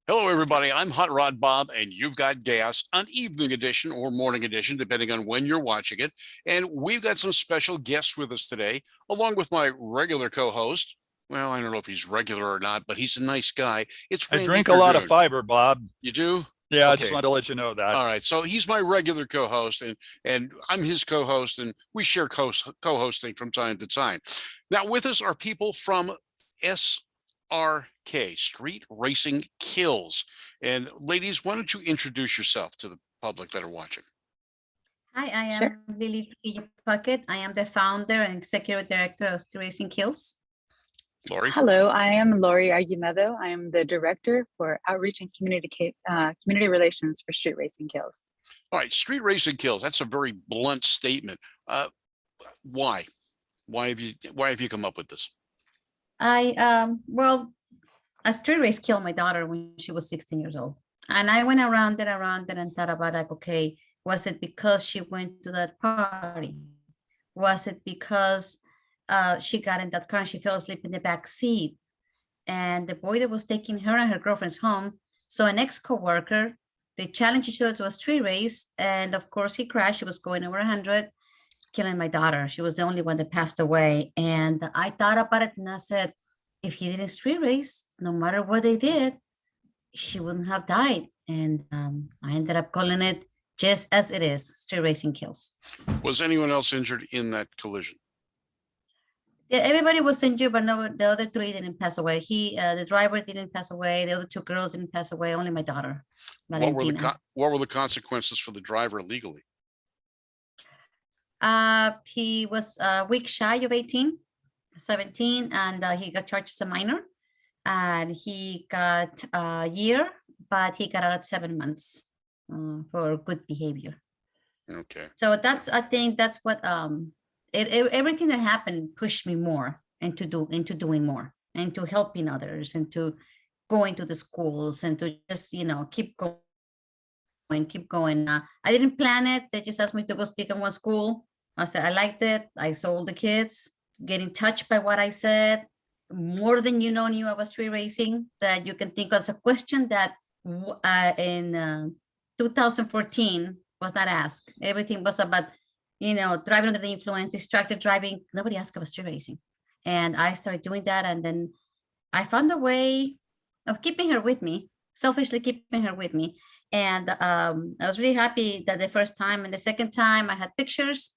Hello, everybody. I'm Hot Rod Bob, and you've got gas on evening edition or morning edition, depending on when you're watching it. And we've got some special guests with us today, along with my regular co-host. Well, I don't know if he's regular or not, but he's a nice guy. It's I Randy drink a lot of Kerdoon. fiber, Bob. You do? Yeah, I just Okay. wanted to let you know that. All right. So he's my regular co-host, and I'm his co-host, and we share co-hosting from time to time. Now, with us are people from SRK, Street Racing Kills. And ladies, why don't you introduce yourself to the public that are watching? Hi, I Sure. am Lili Puckett. I am the founder and executive director of Street Racing Kills. Lori? Hello, I am Lori Argumedo. I am the director for outreach and community relations for Street Racing Kills. All right, Street Racing Kills. That's a very blunt statement. Why? Why have you come up with this? Well, a street race killed my daughter when she was 16 years old. And I went around it and thought about like, okay, was it because she went to that party? Was it because she got in that car and she fell asleep in the back seat? And the boy that was taking her and her girlfriend's home, so an ex-coworker, they challenged each other to a street race. And of course he crashed. She was going over 100, killing my daughter. She was the only one that passed away. And I thought about it and I said, if he didn't street race, no matter what they did, she wouldn't have died. And I ended up calling it just as it is, Street Racing Kills. Was anyone else injured in that collision? Yeah, everybody was injured, but no, the other three didn't pass away. The driver didn't pass away. The other two girls didn't pass away. Only my daughter, Valentina. What were the consequences for the driver legally? He was a week shy of 18, 17, and he got charged as a minor. And he got a year, but he got out at 7 months for good behavior. Okay. So I think that's what everything that happened pushed me more into doing more, and to helping others, and to going to the schools, and to just keep going. I didn't plan it. They just asked me to go speak in one school. I said I liked it. I sold the kids, getting touched by what I said, more than knew about street racing, that you can think of as a question that in 2014 was not asked. Everything was about driving under the influence, distracted driving. Nobody asked about street racing. And I started doing that. And then I found a way of keeping her with me, selfishly keeping her with me. And I was really happy that the first time and the second time I had pictures.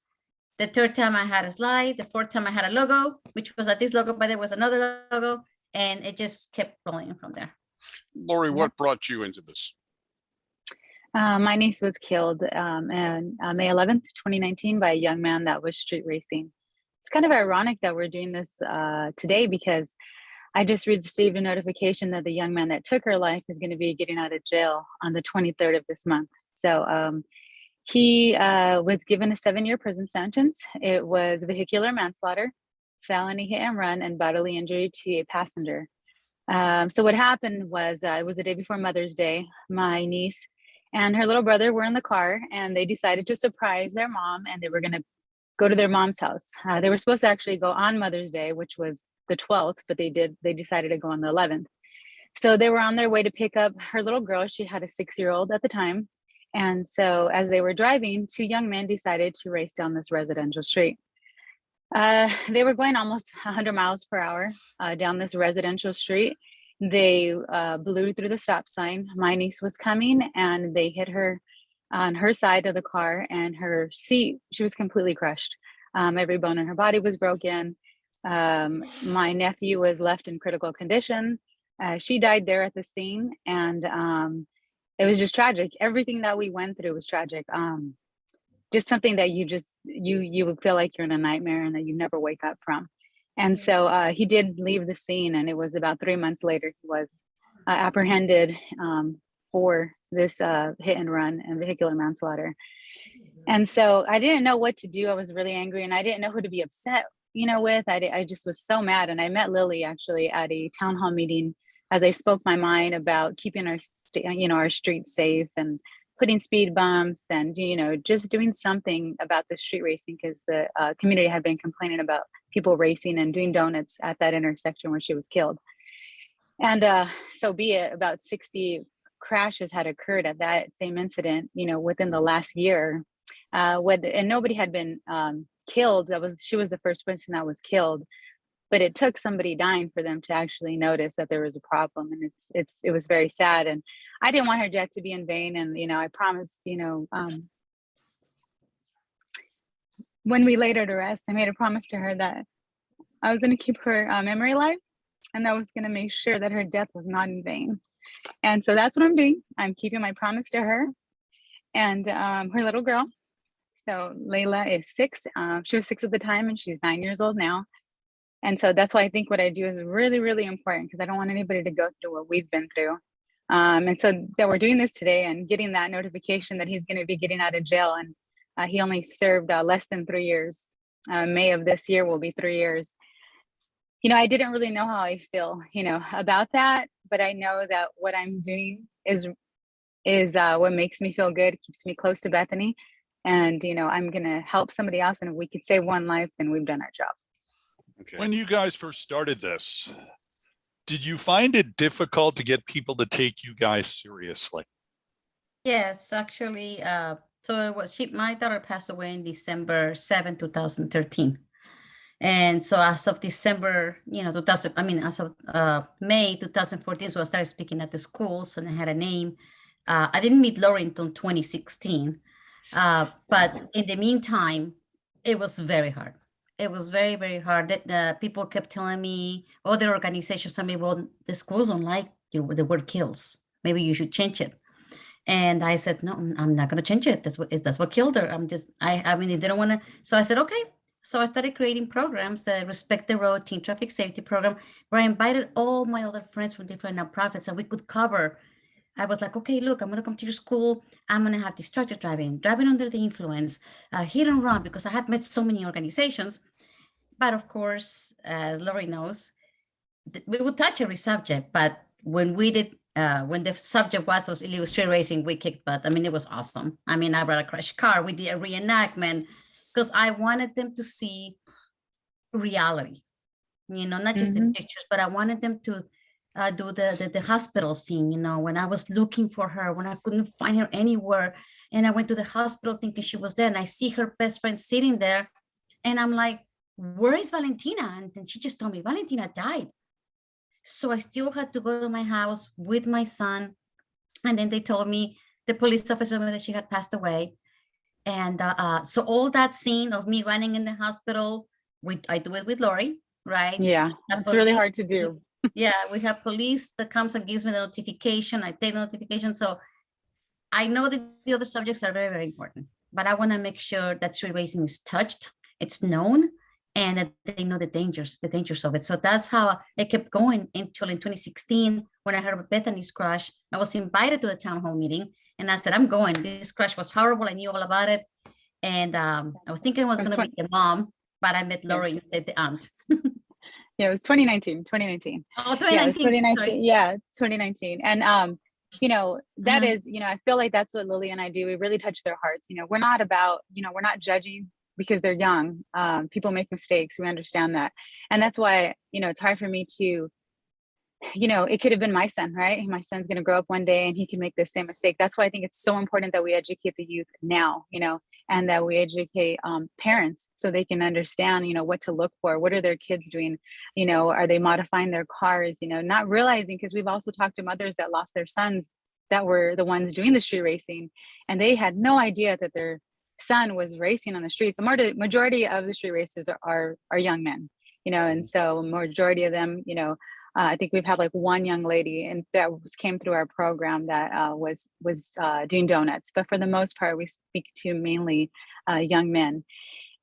The third time I had a slide. The fourth time I had a logo, which was like this logo, but there was another logo. And it just kept rolling from there. Lori, what brought you into this? My niece was killed on May 11th, 2019 by a young man that was street racing. It's kind of ironic that we're doing this today, because I just received a notification that the young man that took her life is going to be getting out of jail on the 23rd of this month. So he was given a 7-year prison sentence. It was vehicular manslaughter, felony hit and run, and bodily injury to a passenger. So what happened was it was the day before Mother's Day. My niece and her little brother were in the car, and they decided to surprise their mom, and they were going to go to their mom's house. They were supposed to actually go on Mother's Day, which was the 12th, but they decided to go on the 11th. So they were on their way to pick up her little girl. She had a 6-year-old at the time. And so as they were driving, 2 young men decided to race down this residential street. They were going almost 100 miles per hour down this residential street. They blew through the stop sign. My niece was coming, and they hit her on her side of the car, and her seat, she was completely crushed. Every bone in her body was broken. My nephew was left in critical condition. She died there at the scene, and it was just tragic. Everything that we went through was tragic. Just something that you would feel like you're in a nightmare and that you never wake up from. And so he did leave the scene, and it was about 3 months later he was apprehended for this hit and run and vehicular manslaughter. And so I didn't know what to do. I was really angry, and I didn't know who to be upset, with. I just was so mad. And I met Lili actually at a town hall meeting as I spoke my mind about keeping our streets safe and putting speed bumps and, just doing something about the street racing, because the community had been complaining about people racing and doing donuts at that intersection where she was killed. And so be it, about 60 crashes had occurred at that same incident, within the last year. And nobody had been killed. She was the first person that was killed, but it took somebody dying for them to actually notice that there was a problem. And it was very sad. And I didn't want her death to be in vain. And, I promised, when we laid her to rest, I made a promise to her that I was going to keep her memory alive, and I was going to make sure that her death was not in vain. And so that's what I'm doing. I'm keeping my promise to her and her little girl. So Layla is 6. She was 6 at the time, and she's 9 years old now. And so that's why I think what I do is really, really important, because I don't want anybody to go through what we've been through. And so that we're doing this today and getting that notification that he's going to be getting out of jail. And he only served less than 3 years. May of this year will be 3 years. I didn't really know how I feel, about that, but I know that what I'm doing is what makes me feel good, keeps me close to Bethany. And, I'm going to help somebody else. And if we could save one life, then we've done our job. Okay. When you guys first started this, did you find it difficult to get people to take you guys seriously? Yes, actually, so it was my daughter passed away in December 7, 2013. And so as of December, 2000, as of May 2014, so I started speaking at the schools and I had a name. I didn't meet Lori until 2016. But in the meantime, it was very hard. It was very, very hard. The people kept telling me, other organizations told me, well, the schools don't like the word kills. Maybe you should change it. And I said, no, I'm not going to change it. That's what killed her. I mean, if they don't want to. So I said, okay. So I started creating programs, the Respect the Road Teen Traffic Safety Program, where I invited all my other friends from different nonprofits, and we could cover. I was like, okay, look, I'm going to come to your school. I'm going to have distracted driving under the influence, hit and run, because I had met so many organizations. But of course, as Lori knows, we would touch every subject. But when we did, when the subject was illegal street racing, we kicked butt. I mean, it was awesome. I mean, I brought a crashed car. We did a reenactment because I wanted them to see reality, not just the pictures, but I wanted them to do the hospital scene, when I was looking for her, when I couldn't find her anywhere. And I went to the hospital thinking she was there, and I see her best friend sitting there. And I'm like, where is Valentina? And then she just told me, Valentina died. So I still had to go to my house with my son. And then they told me, the police officer told me that she had passed away. And so all that scene of me running in the hospital, I do it with Lori, right? Yeah, it's really hard to do. Yeah, we have police that comes and gives me the notification. I take the notification. So I know that the other subjects are very, very important, but I want to make sure that street racing is touched, it's known, and that they know the dangers of it. So that's how it kept going until in 2016, when I heard about Bethany's crash. I was invited to the town hall meeting, and I said, I'm going. This crash was horrible. I knew all about it. And I was thinking it was going to be the mom, but I met Lori instead, the aunt. Yeah, it was 2019. Oh, 2019. Yeah, it was 2019. Sorry. Yeah, it's 2019. And that is, I feel like that's what Lili and I do. We really touch their hearts. We're not about, we're not judging because they're young. People make mistakes. We understand that. And that's why, it's hard for me to, it could have been my son, right? My son's going to grow up one day and he can make the same mistake. That's why I think it's so important that we educate the youth now, and that we educate parents so they can understand, what to look for. What are their kids doing? Are they modifying their cars? Not realizing, because we've also talked to mothers that lost their sons that were the ones doing the street racing, and they had no idea that their son was racing on the streets. The majority of the street racers are young men, and so majority of them, I think we've had like one young lady and that came through our program that was doing donuts, but for the most part, we speak to mainly young men.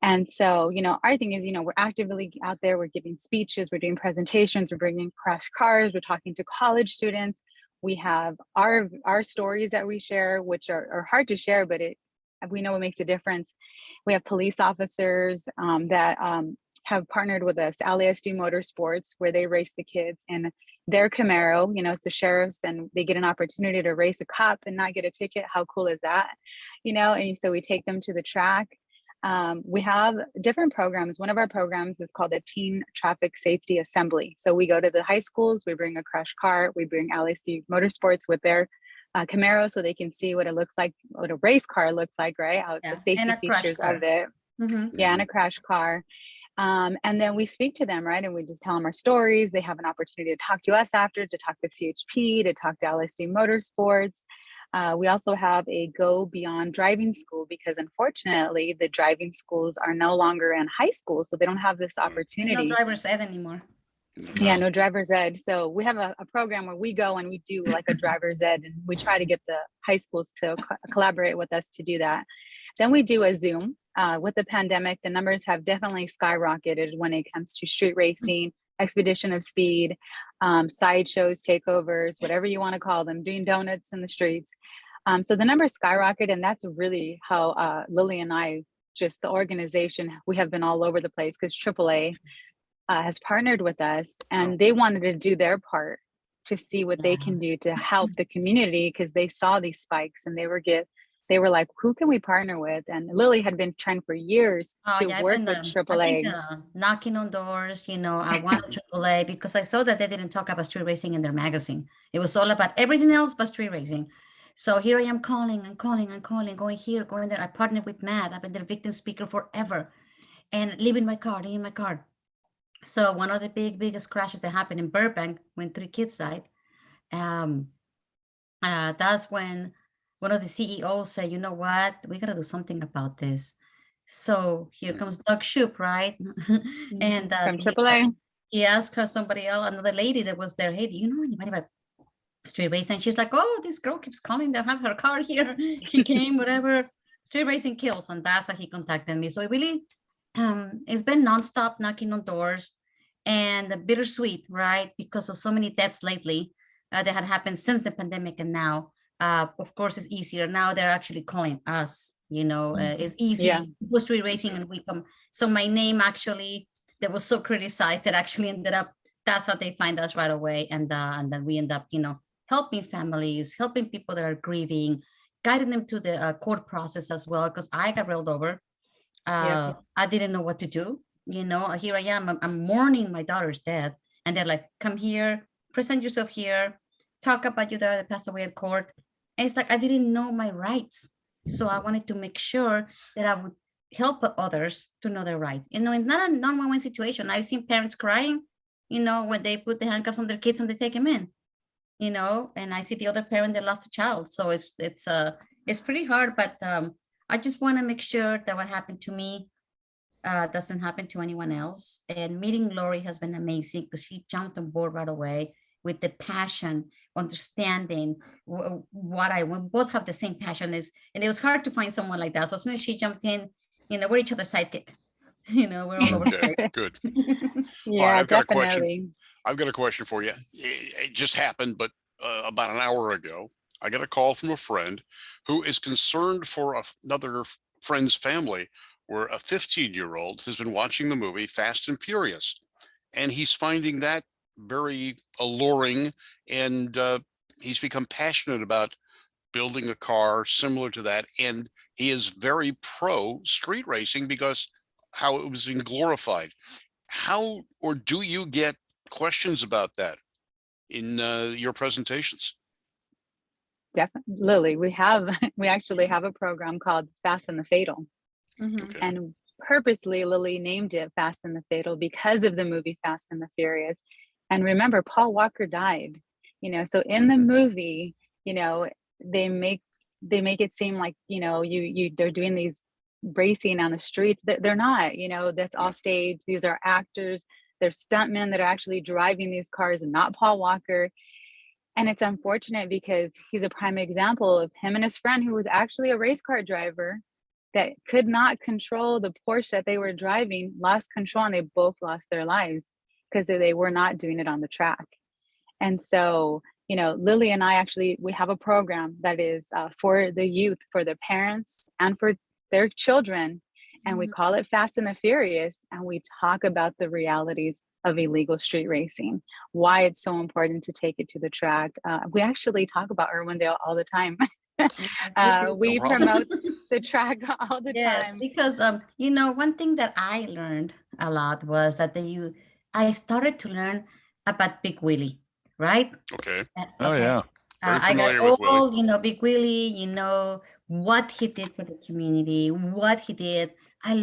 And so, our thing is, we're actively out there, we're giving speeches, we're doing presentations, we're bringing crash cars, we're talking to college students. We have our stories that we share, which are hard to share, but we know it makes a difference. We have police officers that have partnered with us, LASD Motorsports, where they race the kids in their Camaro. It's the sheriffs, and they get an opportunity to race a cop and not get a ticket. How cool is that? And so we take them to the track. we have different programs. One of our programs is called a Teen Traffic Safety Assembly. So we go to the high schools, we bring a crash car, we bring LSD Motorsports with their Camaro so they can see what it looks like, what a race car looks like, right? How Yeah, the safety and a crash features car. of it. Mhm. Yeah, and a crash car. And then we speak to them, right? And we just tell them our stories. They have an opportunity to talk to us after, to talk to CHP, to talk to LSD Motorsports. We also have a Go Beyond driving school because unfortunately the driving schools are no longer in high school. So they don't have this No opportunity. driver's ed anymore. Yeah, no driver's ed. So we have a program where we go and we do like a driver's ed, and we try to get the high schools to collaborate with us to do that. Then we do a Zoom. With the pandemic, the numbers have definitely skyrocketed when it comes to street racing, expedition of speed, sideshows, takeovers, whatever you want to call them, doing donuts in the streets. So the numbers skyrocket, and that's really how Lili and I, just the organization, we have been all over the place because AAA has partnered with us, and they wanted to do their part to see what they can do to help the community because they saw these spikes and they were like, who can we partner with? And Lili had been trying for years to Yeah, I've work been, with I AAA. think, knocking on doors, I wanted AAA because I saw that they didn't talk about street racing in their magazine. It was all about everything else but street racing. So here I am calling and calling and calling, going here, going there. I partnered with Matt. I've been their victim speaker forever and leaving my car. So one of the biggest crashes that happened in Burbank when 3 kids died, that's when one of the CEOs said, you know what, we got to do something about this. So here comes Doug Shoup, right? And From AAA. he asked her, somebody else, another lady that was there, hey, do you know anybody about street racing? And she's like, oh, this girl keeps calling. They have her car here. She came, whatever. Street racing kills. And that's how he contacted me. So it really, it's been nonstop knocking on doors and bittersweet, right? Because of so many deaths lately that had happened since the pandemic. And now, of course, it's easier. Now they're actually calling us, it's easy. Yeah. Go street racing and we come. So my name actually, that was so criticized, that actually ended up, that's how they find us right away. And then we end up, helping families, helping people that are grieving, guiding them to the court process as well, because I got rolled over. I didn't know what to do. Here I am, I'm mourning my daughter's death. And they're like, come here, present yourself here, talk about your daughter that passed away at court. And it's like, I didn't know my rights. So I wanted to make sure that I would help others to know their rights. It's not a non-win-win situation. I've seen parents crying, when they put the handcuffs on their kids and they take them in. And I see the other parent that lost a child. So it's pretty hard, but I just want to make sure that what happened to me doesn't happen to anyone else. And meeting Lori has been amazing because she jumped on board right away with the passion, understanding what I want. Both have the same passion, and it was hard to find someone like that. So as soon as she jumped in, we're each other's sidekick. We're all over the Okay, place. good. Yeah, I've got a question. definitely. I've got a question for you. It just happened, but about an hour ago, I got a call from a friend who is concerned for another friend's family, where a 15-year-old has been watching the movie Fast and Furious, and he's finding that very alluring, and he's become passionate about building a car similar to that, and he is very pro street racing because how it was being glorified. How or do you get questions about that in your presentations? Definitely, Lili, we actually have a program called Fast and the Fatal. Okay. And purposely Lili named it Fast and the Fatal because of the movie Fast and the Furious. And remember, Paul Walker died, so in the movie, they make it seem like, they're doing these racing on the streets. They're not, that's all staged. These are actors, they're stuntmen that are actually driving these cars and not Paul Walker. And it's unfortunate because he's a prime example of him and his friend who was actually a race car driver that could not control the Porsche that they were driving, lost control, and they both lost their lives because they were not doing it on the track. And so, Lili and I we have a program that is for the youth, for the parents and for their children. And we call it Fast and the Furious. And we talk about the realities of illegal street racing, why it's so important to take it to the track. We actually talk about Irwindale all the time. We problem. promote the track all the Yes, time. because you know, one thing that I learned a lot was that I started to learn about Big Willy, right? Okay. Oh, Okay. yeah. Very I got familiar with Willy. all, you know, Big Willy, you know, what he did for the community, what he did. I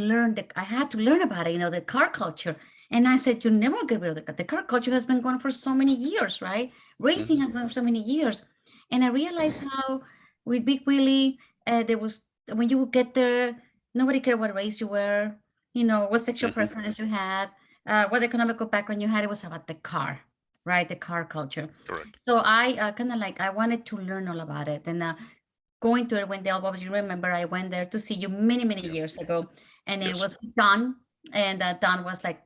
had to learn about it, you know, the car culture. And I said, you never get rid of the car culture has been going for so many years, right? Racing has been for so many years. And I realized how with Big Willy, there was, when you would get there, nobody cared what race you were, you know, what sexual Mhm. preference you had, what economical background you had. It was about the car, right? The car culture. Correct. So I kind of like, I wanted to learn all about it. And going to Irwindale, Bob, you remember I went there to see you many, many Yeah. years ago. And it Yes. was with Dawn. And Dawn was like,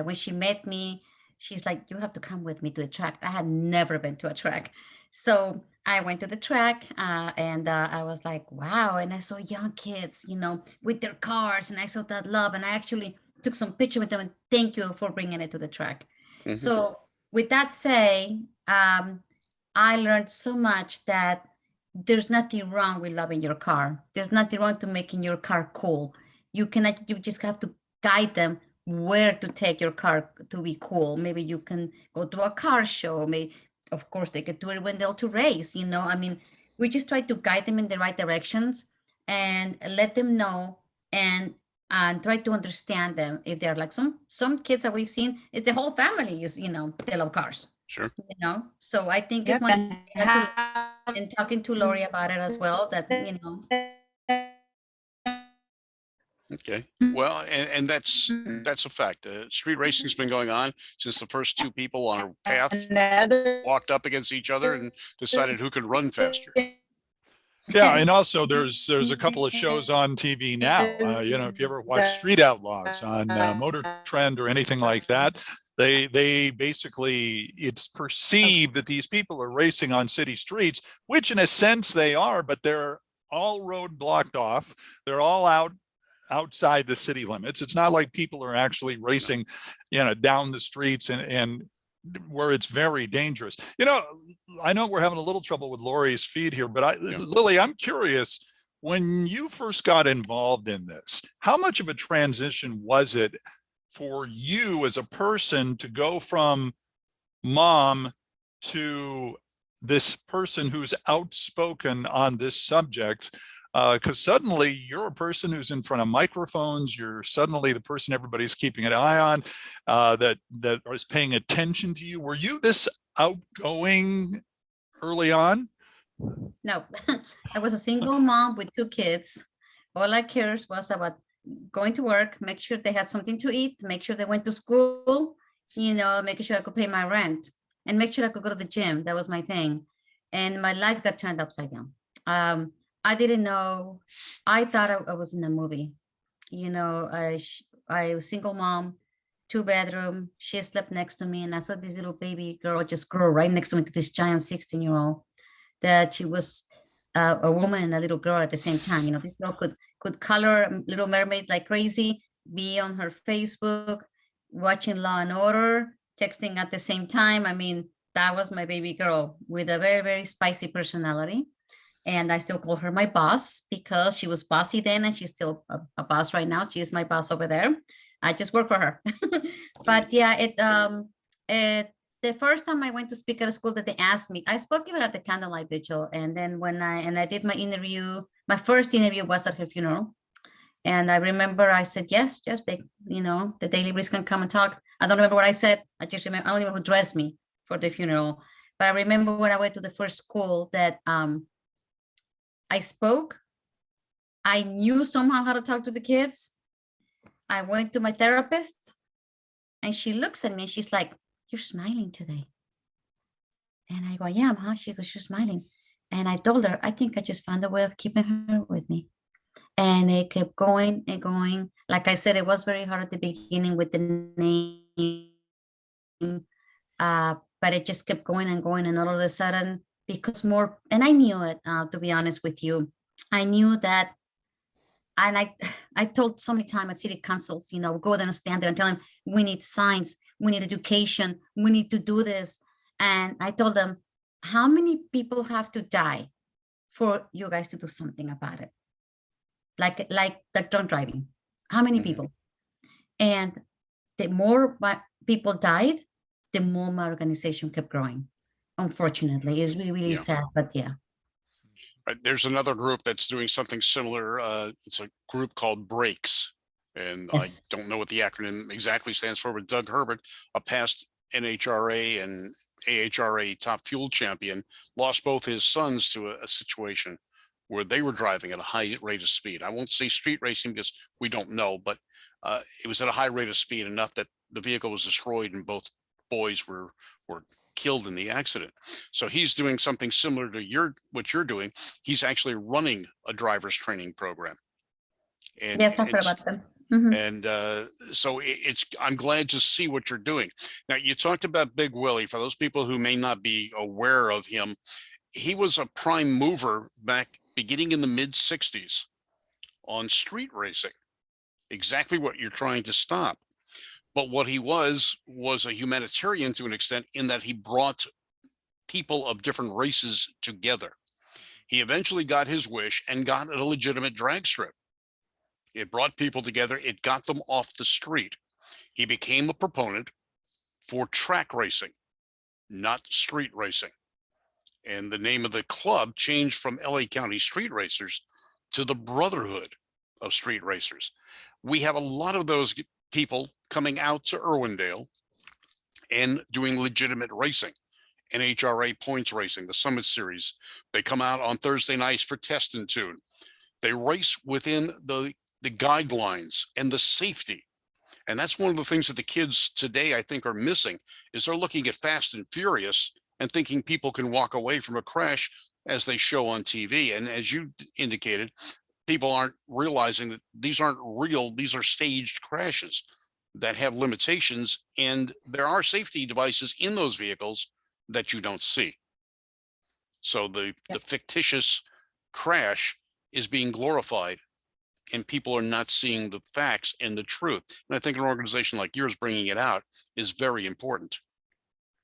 when she met me, she's like, you have to come with me to the track. I had never been to a track. So I went to the track and I was like, wow. And I saw young kids, you know, with their cars. And I saw that love. And I actually took some picture with them. And thank you for bringing it to the track. Mhm. So with that say, I learned so much that there's nothing wrong with loving your car. There's nothing wrong to making your car cool. You just have to guide them where to take your car to be cool. Maybe you can go to a car show. Maybe, of course, they could do it when they're to race, you know. I mean, we just try to guide them in the right directions and let them know and try to understand them. If they're like some kids that we've seen, it's the whole family is, you know, they love cars, Sure. you know. So I think it's Yep. one And thing and talking to Lori about it as well, that, you know, Okay. Well, and that's a fact. Street racing's been going on since the first two people on a path another walked up against each other and decided who could run faster. Yeah, and also there's a couple of shows on TV now. You know, if you ever watch Street Outlaws on Motor Trend or anything like that, they basically, it's perceived that these people are racing on city streets, which in a sense they are, but they're all road blocked off. They're all outside the city limits. It's not like people are actually racing, you know, down the streets and where it's very dangerous. You know, I know we're having a little trouble with Lori's feed here, but Lili, I'm curious, when you first got involved in this, how much of a transition was it for you as a person to go from mom to this person who's outspoken on this subject? Because suddenly you're a person who's in front of microphones. You're suddenly the person everybody's keeping an eye on, that is paying attention to you. Were you this outgoing early on? no. I was a single mom with 2 kids. All I cared was about going to work, make sure they had something to eat, make sure they went to school, you know, making sure I could pay my rent and make sure I could go to the gym. That was my thing. And my life got turned upside down. I didn't know. I thought I was in a movie. You know, I was single mom, 2-bedroom. She slept next to me, and I saw this little baby girl just grow right next to me, to this giant 16-year-old. That she was a woman and a little girl at the same time. You know, this girl could color Little Mermaid like crazy, be on her Facebook, watching Law and Order, texting at the same time. I mean, that was my baby girl with a very, very spicy personality. And I still call her my boss because she was bossy then and she's still a boss right now. She's my boss over there. I just work for her. But yeah, the first time I went to speak at a school that they asked me, I spoke even at the candlelight vigil. And then when I did my interview, my first interview was at her funeral. And I remember I said, yes, they, you know, the Daily Breeze can come and talk. I don't remember what I said. I just remember, I don't remember who dressed me for the funeral. But I remember when I went to the first school that I spoke. I knew somehow how to talk to the kids. I went to my therapist and she looks at me and she's like, you're smiling today. And I go, yeah, huh? She goes, you're smiling. And I told her, I think I just found a way of keeping her with me. And it kept going and going. Like I said, it was very hard at the beginning with the name. But it just kept going and going. And all of a sudden, because more, and I knew it, to be honest with you, I knew that, and I told so many times at city councils, you know, go there and stand there and tell them, we need signs, we need education, we need to do this. And I told them, how many people have to die for you guys to do something about it. Like the drunk driving. How many people? And the more people died, the more my organization kept growing. Unfortunately, it's really, really sad, but yeah. Right. There's another group that's doing something similar. It's a group called Brakes. And Yes. I don't know what the acronym exactly stands for, but Doug Herbert, a past NHRA and AHRA top fuel champion, lost both his sons to a situation where they were driving at a high rate of speed. I won't say street racing because we don't know, but it was at a high rate of speed enough that the vehicle was destroyed and both boys were killed in the accident. So he's doing something similar to what you're doing. He's actually running a driver's training program. And Yes, I've heard about them. and so I'm glad to see what you're doing. Now, you talked about Big Willie. For those people who may not be aware of him, he was a prime mover back beginning in the mid 60s on street racing, exactly what you're trying to stop. But what he was a humanitarian to an extent, in that he brought people of different races together. He eventually got his wish and got a legitimate drag strip. It brought people together. It got them off the street. He became a proponent for track racing, not street racing. And the name of the club changed from LA County Street Racers to the Brotherhood of Street Racers. We have a lot of those people coming out to Irwindale and doing legitimate racing. NHRA points racing, the Summit Series. They come out on Thursday nights for Test and Tune. They race within the guidelines and the safety. And that's one of the things that the kids today, I think, are missing, is they're looking at Fast and Furious and thinking people can walk away from a crash as they show on TV. And as you indicated, people aren't realizing that these aren't real. These are staged crashes that have limitations. And there are safety devices in those vehicles that you don't see. So the fictitious crash is being glorified, and people are not seeing the facts and the truth. And I think an organization like yours bringing it out is very important.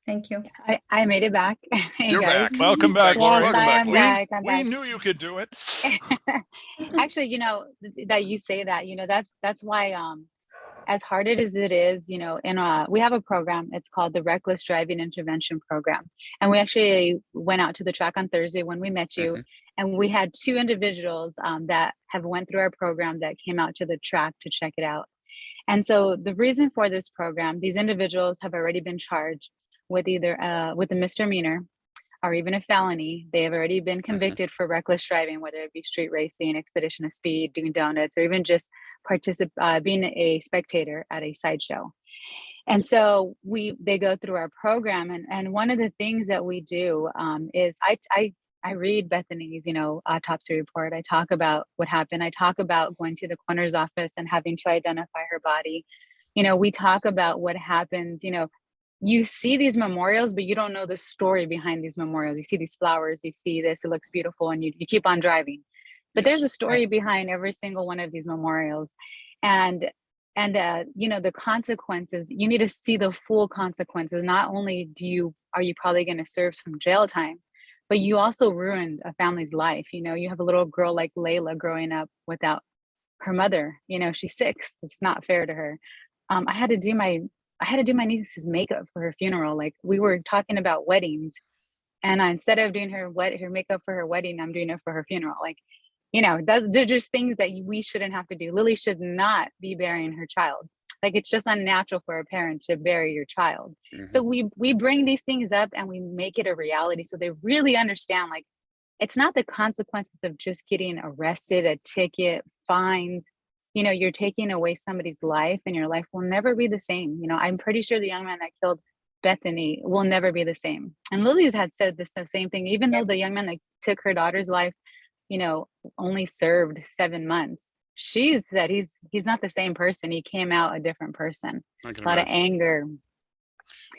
Thank you. I made it back. Hey, You're guys. back. Welcome back, Yes, Lori. Welcome I back, am Lori. back. I'm We back. knew you could do it. Actually, that you say that, that's why, as hard as it is, we have a program. It's called the Reckless Driving Intervention Program. And we actually went out to the track on Thursday when we met you. And we had 2 individuals that have went through our program that came out to the track to check it out. And so the reason for this program, these individuals have already been charged with either with a misdemeanor or even a felony. They have already been convicted for reckless driving, whether it be street racing, expedition of speed, doing donuts, or even just being a spectator at a sideshow. And so they go through our program, and one of the things that we do is I read Bethany's, autopsy report. I talk about what happened. I talk about going to the coroner's office and having to identify her body. We talk about what happens. You see these memorials, but you don't know the story behind these memorials. You see these flowers, you see this, it looks beautiful, and you keep on driving. But there's a story behind every single one of these memorials. And the consequences, you need to see the full consequences. Not only are you probably going to serve some jail time, but you also ruined a family's life. You have a little girl like Layla growing up without her mother. She's 6. It's not fair to her. I had to do my niece's makeup for her funeral. Like, we were talking about weddings, and instead of doing her makeup for her wedding, I'm doing it for her funeral. Like, they're just things that we shouldn't have to do. Lili should not be burying her child. Like, it's just unnatural for a parent to bury your child. So we bring these things up and we make it a reality, so they really understand, like, it's not the consequences of just getting arrested, a ticket, fines. You're taking away somebody's life, and your life will never be the same. I'm pretty sure the young man that killed Bethany will never be the same. And Lily's had said the same thing, even though the young man that took her daughter's life, only served 7 months. She said he's not the same person. He came out a different person. A lot of anger.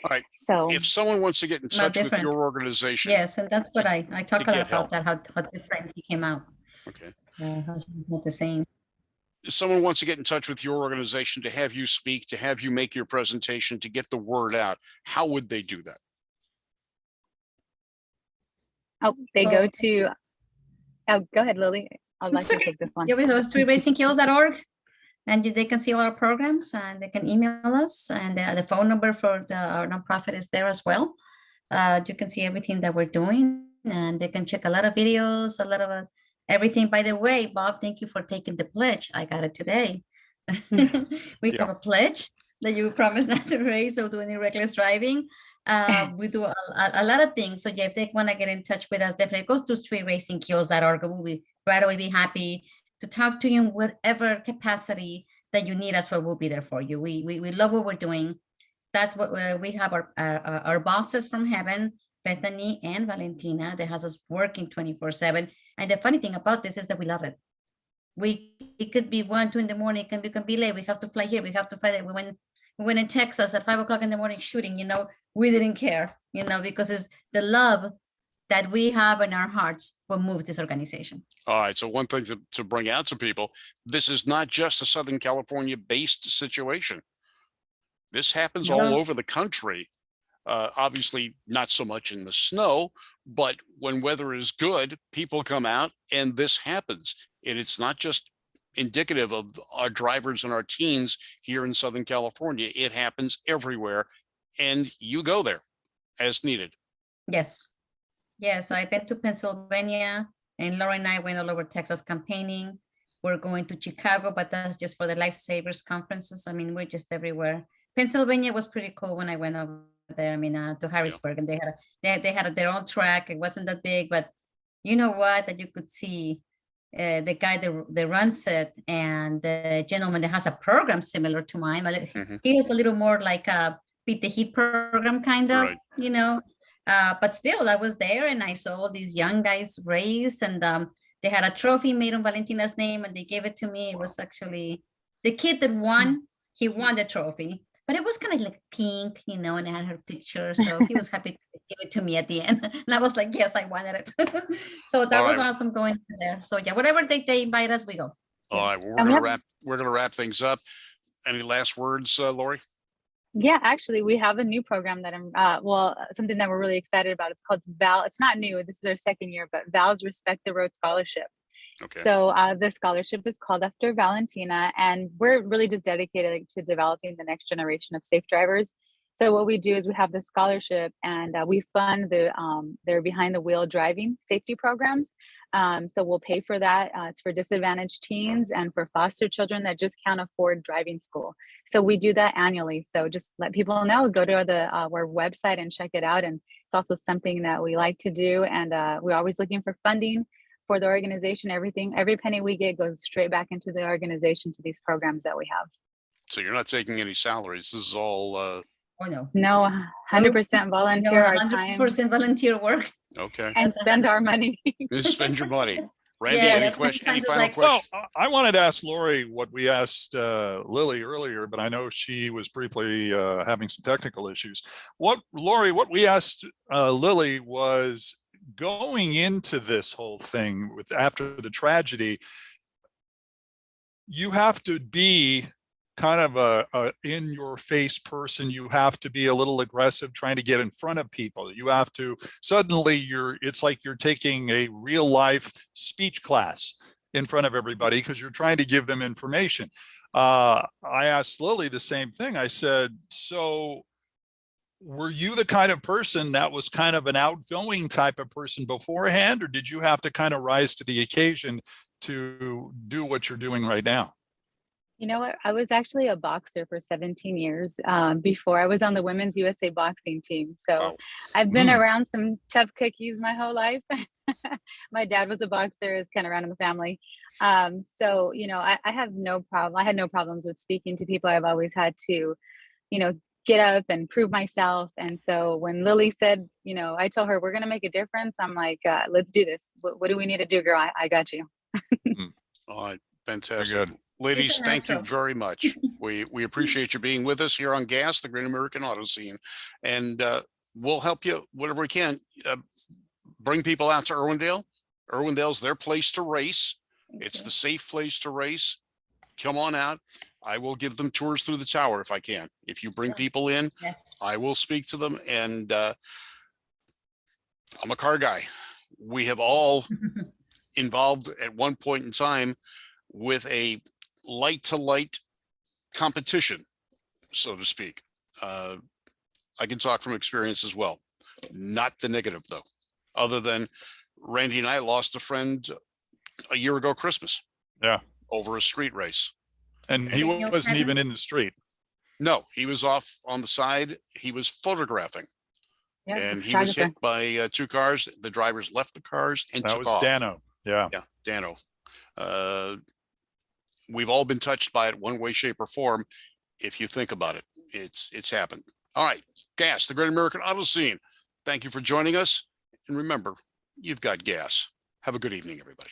All right. So if someone wants to get in touch with your organization. Yes, and that's what I talk about help. that, how different he came out. Okay. How he's not the same. If someone wants to get in touch with your organization, to have you speak, to have you make your presentation, to get the word out, how would they do that? they go to Oh, go ahead, Lily. I'd like It's to okay. take this one. Yeah, we have streetracingkills.org, and they can see all our programs, and they can email us, and the phone number for our nonprofit is there as well. You can see everything that we're doing, and they can check a lot of videos, a lot of everything. By the way, Bob, thank you for taking the pledge. I got it today. We Yeah. have a pledge that you promise not to race or do any reckless driving. We do a lot of things. So yeah, if they want to get in touch with us, definitely go to streetracingkills.org. We'll be right away be happy to talk to you in whatever capacity that you need us for. We'll be there for you. We love what we're doing. That's what we have our bosses from heaven, Bethany and Valentina, that has us working 24/7. And the funny thing about this is that we love it. It could be 1, 2 in the morning, we can be late. We have to fly here. We have to fly there. We went in Texas at 5 o'clock in the morning shooting, we didn't care, because it's the love that we have in our hearts what moves this organization. All right. So one thing to bring out to people, this is not just a Southern California based situation. This happens No. all over the country. Obviously not so much in the snow, but when weather is good, people come out and this happens. And it's not just indicative of our drivers and our teens here in Southern California. It happens everywhere, and you go there as needed. Yes. I've been to Pennsylvania, and Laura and I went all over Texas campaigning. We're going to Chicago, but that's just for the Lifesavers conferences. I mean, we're just everywhere. Pennsylvania was pretty cool when I went over there. I mean, to Harrisburg, and they had their own track. It wasn't that big, but you know what? That you could see the guy that runs it, and the gentleman that has a program similar to mine. Mhm. He is a little more like a beat the heat program, kind of, Right. but still, I was there and I saw all these young guys race, and they had a trophy made on Valentina's name, and they gave it to me. It was actually the kid that won. He won the trophy, but it was kind of like pink, and it had her picture. So he was happy to give it to me at the end. And I was like, yes, I wanted it. So that was awesome going there. So yeah, whatever they invite us, we go. All right. Well, we're gonna wrap things up. Any last words, Lori? Yeah, actually, we have a new program that something that we're really excited about. It's called Val. It's not new. This is our second year, but Val's Respect the Road Scholarship. Okay. So the scholarship is called after Valentina, and we're really just dedicated to developing the next generation of safe drivers. So what we do is we have the scholarship, and we fund their behind the wheel driving safety programs. So we'll pay for that. It's for disadvantaged teens and for foster children that just can't afford driving school. So we do that annually. So just let people know, go to our website and check it out. And it's also something that we like to do. And we're always looking for funding for the organization. Every penny we get goes straight back into the organization to these programs that we have. So you're not taking any salaries. This is all Oh no. No, 100% volunteer our 100% time. 100% volunteer work. okay. And spend our money. Spend your money. Randy, Yeah, any that's question? Any sometimes final like- question? Well, I wanted to ask Lori what we asked Lily earlier, but I know she was briefly having some technical issues. Lori, what we asked Lily was, going into this whole thing after the tragedy, you have to be kind of a in your face person. You have to be a little aggressive, trying to get in front of people. You have to suddenly it's like you're taking a real life speech class in front of everybody because you're trying to give them information. I asked Lily the same thing. I said, so were you the kind of person that was kind of an outgoing type of person beforehand, or did you have to kind of rise to the occasion to do what you're doing right now? You know what? I was actually a boxer for 17 years before. I was on the Women's USA boxing team. So Wow. I've been around some tough cookies my whole life. My dad was a boxer, it's kind of around in the family. So, I have no problem. I had no problems with speaking to people. I've always had to, get up and prove myself. And so when Lily said, I told her, we're going to make a difference. I'm like, let's do this. What do we need to do, girl? I got you. All right. Fantastic. Good. Ladies, thank you natural. very much. We appreciate you being with us here on GAAS, the Great American Auto Scene. And we'll help you whatever we can. Bring people out to Irwindale. Irwindale's their place to race. It's the safe place to race. Come on out. I will give them tours through the tower if I can. If you bring people in, Yes. I will speak to them. And I'm a car guy. We have all involved at one point in time with a light to light competition, so to speak. I can talk from experience as well. Not the negative though, other than Randy and I lost a friend a year ago Christmas. Yeah. Over a street race. And he And your wasn't even presence? in the street. No, he was off on the side. He was photographing. Yeah, And he was photographer. hit by two cars. The drivers left the cars and That took was off. Dano. Yeah. Yeah, Dano. We've all been touched by it one way, shape, or form. If you think about it, it's happened. All right, GAAS, the Great American Auto Scene. Thank you for joining us. And remember, you've got gas. Have a good evening, everybody.